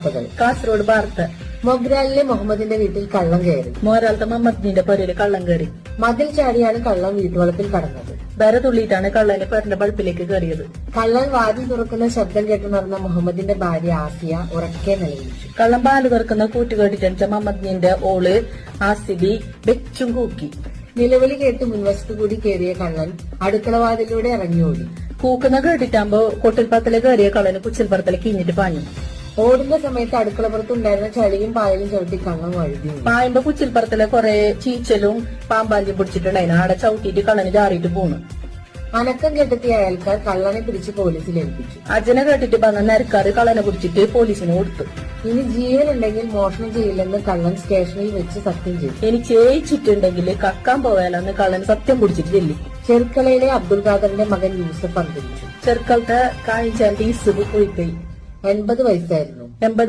കാസർഗോഡ് ഭാരത്ത് മൊഗ്രാലിലെ മുഹമ്മദിന്റെ വീട്ടിൽ കള്ളം കയറി. മോരാലത്തെ മമ്മദിന്റെ പൊരയില് കള്ളം കയറി. മതിൽ ചാടിയാണ് കള്ളൻ വീട്ടുവളപ്പിൽ കടന്നത്. ബര തുള്ളിയിട്ടാണ് കള്ളന് പെരന്റെ ബൾപ്പിലേക്ക് കയറിയത്. കള്ളൻ വാതിൽ തുറക്കുന്ന ശബ്ദം കേട്ടുണർന്ന മുഹമ്മദിന്റെ ഭാര്യ ആസിയ ഉറക്കെ നിലവിളിച്ചു. കള്ളൻ പാല് തുറക്കുന്ന കൂറ്റ് കേട്ടിട്ടണിച്ച മമ്മദിന്റെ ഓള് ആസിബി വെച്ചും കൂക്കി. നിലവിളി കേട്ട് മുൻവശത്തു കൂടി കയറിയ കള്ളൻ അടുക്കളവാതിലൂടെ ഇറങ്ങിയോടി. കൂക്കുന്ന കേട്ടിട്ടാകുമ്പോ കൊട്ടിൽപ്പറത്തില് കയറിയ കള്ളന് കുച്ചിൽപ്പറത്തില് കിഞ്ഞിട്ട് പാഞ്ഞു. ഓടുന്ന സമയത്ത് അടുക്കളപ്പുറത്തുണ്ടായിരുന്ന ചളിയും പായലും ചവിട്ടി കള്ളൻ വഴുതി. പായുമ്പോ കുച്ചിൽപ്പറത്തില് കുറെ ചീച്ചലും പാമ്പാഞ്ചും പിടിച്ചിട്ടുണ്ടായിരുന്നു. ആടെ ചവിട്ടിയിട്ട് കള്ളന് ചാറിയിട്ട് പോണു. അനക്കം കെട്ടെത്തിയ അയൽക്കാർ കള്ളനെ പിടിച്ച് പോലീസിൽ ഏൽപ്പിച്ചു. അച്ഛനെ കേട്ടിട്ട് വന്ന നരക്കാറ് കള്ളനെ പിടിച്ചിട്ട് പോലീസിന് കൊടുത്തു. ഇനി ജീവനുണ്ടെങ്കിൽ മോഷണം ചെയ്യില്ലെന്ന് കള്ളൻ സ്റ്റേഷനിൽ വെച്ച് സത്യം ചെയ്തു. എനിക്ക് ചേച്ചിട്ടുണ്ടെങ്കിൽ കക്കാൻ പോയാലെന്ന് കള്ളൻ സത്യം പിടിച്ചിട്ട് ചെല്ലി. ചെർക്കളയിലെ അബ്ദുൽ ഖാദറിന്റെ മകൻ യൂസഫ് അന്തരിച്ചു. ചെറുക്കളത്തെ കാഴ്ച യൂസഫ് പോയി 80 വയസ്സായിരുന്നു. 80